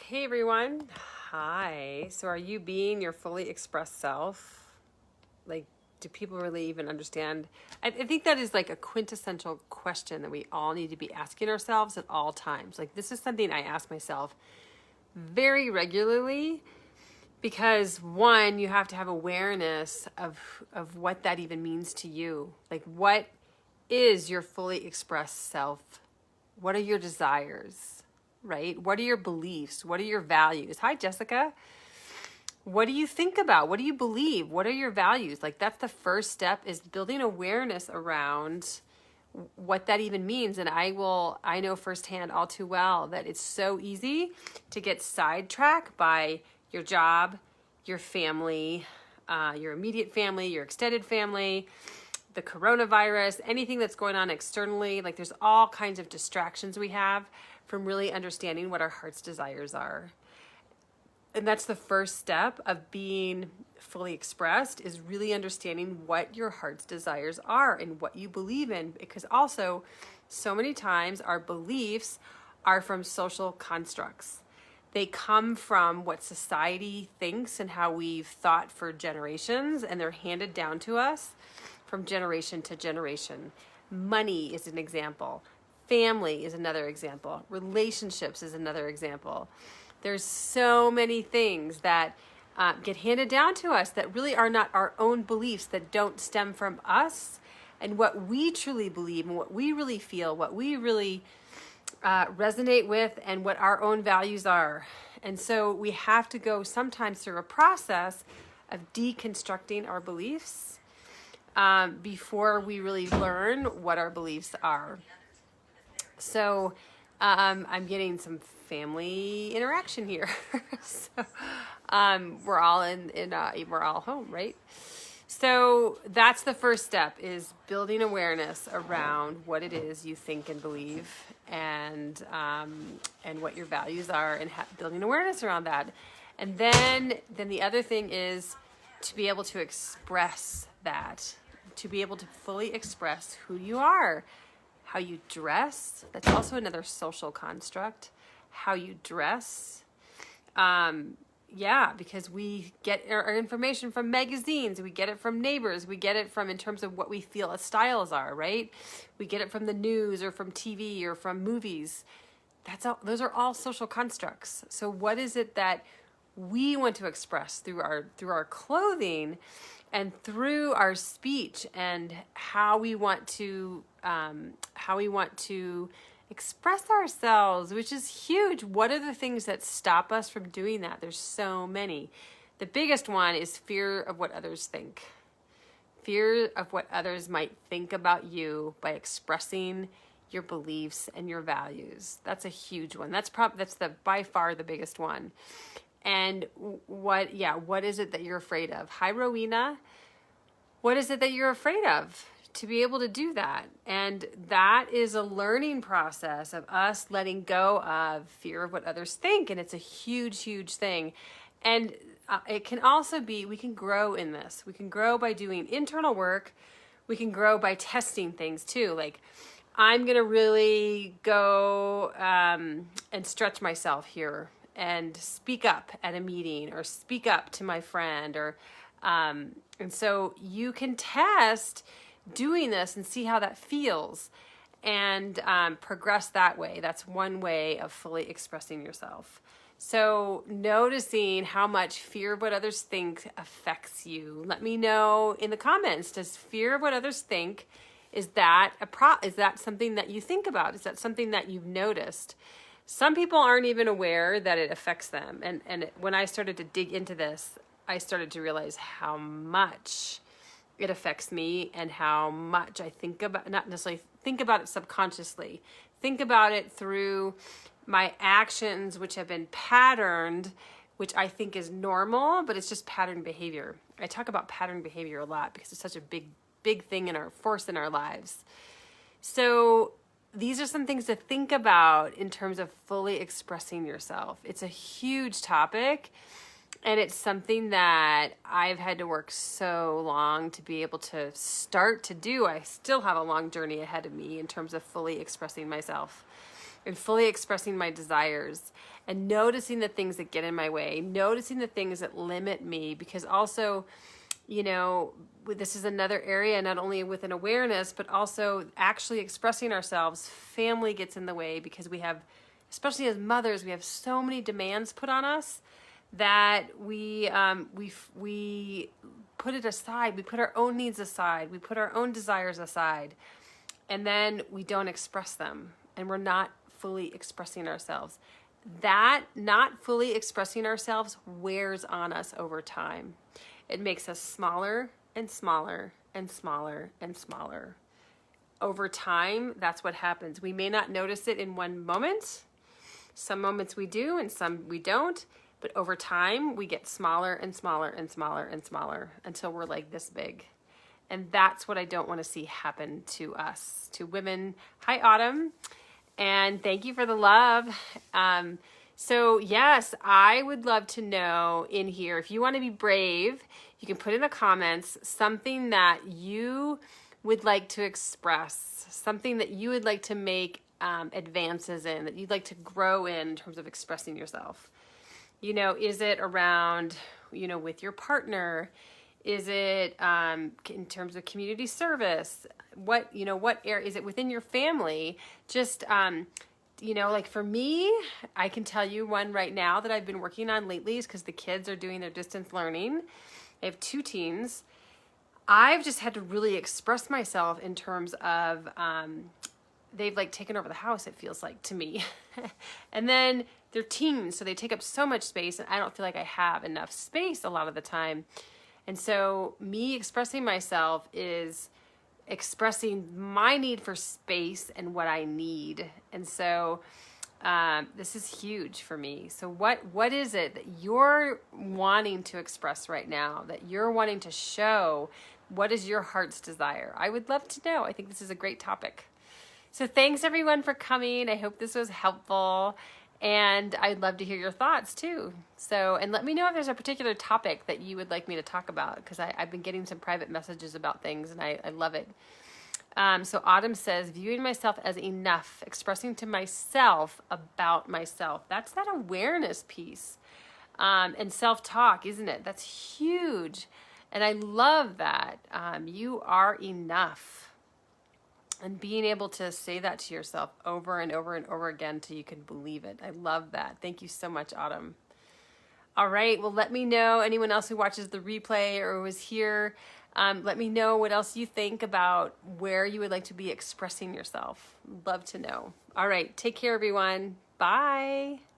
Hey everyone. Hi. So are you being your fully expressed self? Like, do people really even understand? I think that is like a quintessential question that we all need to be asking ourselves at all times. Like, this is something I ask myself very regularly because one, you have to have awareness of what that even means to you. Like, what is your fully expressed self? What are your desires? Right? What are your beliefs? What are your values? Hi, Jessica. What do you think about? What do you believe? What are your values? Like, that's the first step, is building awareness around what that even means. And I know firsthand all too well that it's so easy to get sidetracked by your job, your family, your immediate family, your extended family, the coronavirus, anything that's going on externally. Like, there's all kinds of distractions we have from really understanding what our heart's desires are. And that's the first step of being fully expressed, is really understanding what your heart's desires are and what you believe in. Because also, so many times our beliefs are from social constructs. They come from what society thinks and how we've thought for generations, and they're handed down to us from generation to generation. Money is an example. Family is another example. Relationships is another example. There's so many things that get handed down to us that really are not our own beliefs, that don't stem from us and what we truly believe and what we really feel, what we really resonate with, and what our own values are. And so we have to go sometimes through a process of deconstructing our beliefs before we really learn what our beliefs are. So I'm getting some family interaction here. So we're all we're all home, right? So that's the first step, is building awareness around what it is you think and believe, and what your values are, and building awareness around that. And then the other thing is to be able to express that, to be able to fully express who you are. How you dress, that's also another social construct. How you dress. Because we get our information from magazines, we get it from neighbors, we get it from, in terms of what we feel as styles are, right? We get it from the news or from TV or from movies. Those are all social constructs. So what is it that we want to express through our clothing and through our speech, and how we want to express ourselves, which is huge. What are the things that stop us from doing that? There's so many. The biggest one is fear of what others think. Fear of what others might think about you by expressing your beliefs and your values. That's a huge one. That's by far the biggest one. And what is it that you're afraid of? Hi, Rowena. What is it that you're afraid of? To be able to do that. And that is a learning process of us letting go of fear of what others think. And it's a huge, huge thing. And it can also be, we can grow in this. We can grow by doing internal work. We can grow by testing things too. Like, I'm going to really go and stretch myself here and speak up at a meeting, or speak up to my friend, or and so you can test doing this and see how that feels, and progress that way. That's one way of fully expressing yourself. So noticing how much fear of what others think affects you. Let me know in the comments, does fear of what others think, is that something that you think about? Is that something that you've noticed? Some people aren't even aware that it affects them. And when I started to dig into this, I started to realize how much it affects me, and how much I think about, not necessarily think about it subconsciously, think about it through my actions, which have been patterned, which I think is normal, but it's just pattern behavior. I talk about pattern behavior a lot because it's such a big thing in our force in our lives. So these are some things to think about in terms of fully expressing yourself. It's a huge topic, and it's something that I've had to work so long to be able to start to do. I still have a long journey ahead of me in terms of fully expressing myself. and fully expressing my desires and noticing the things that get in my way, noticing the things that limit me, because also, you know, this is another area, not only with an awareness, but also actually expressing ourselves. Family gets in the way because we have, especially as mothers, we have so many demands put on us that we put it aside. We put our own needs aside. We put our own desires aside, and then we don't express them, and we're not fully expressing ourselves. That not fully expressing ourselves wears on us over time. It makes us smaller and smaller and smaller and smaller. Over time, that's what happens. We may not notice it in one moment. Some moments we do and some we don't. But over time, we get smaller and smaller and smaller and smaller until we're like this big. And that's what I don't want to see happen to us, to women. Hi, Autumn. And thank you for the love. So yes, I would love to know in here, if you want to be brave, you can put in the comments something that you would like to express, something that you would like to make advances in, that you'd like to grow in terms of expressing yourself. You know, is it around, you know, with your partner? Is it in terms of community service? What area is it within your family? Just, you know, like for me, I can tell you one right now that I've been working on lately is because the kids are doing their distance learning. I have 2 teens. I've just had to really express myself in terms of, they've like taken over the house, it feels like to me. And then they're teens, so they take up so much space, and I don't feel like I have enough space a lot of the time. And so me expressing myself is expressing my need for space and what I need. And so this is huge for me. So what is it that you're wanting to express right now, that you're wanting to show? What is your heart's desire? I would love to know. I think this is a great topic. So thanks everyone for coming. I hope this was helpful. And I'd love to hear your thoughts too. So, and let me know if there's a particular topic that you would like me to talk about, because I've been getting some private messages about things and I love it. So Autumn says, viewing myself as enough, expressing to myself about myself. That's that awareness piece. And self-talk, isn't it? That's huge. And I love that. You are enough. And being able to say that to yourself over and over and over again till you can believe it. I love that. Thank you so much, Autumn. All right. Well, let me know, anyone else who watches the replay or was here, let me know what else you think about where you would like to be expressing yourself. Love to know. All right. Take care, everyone. Bye.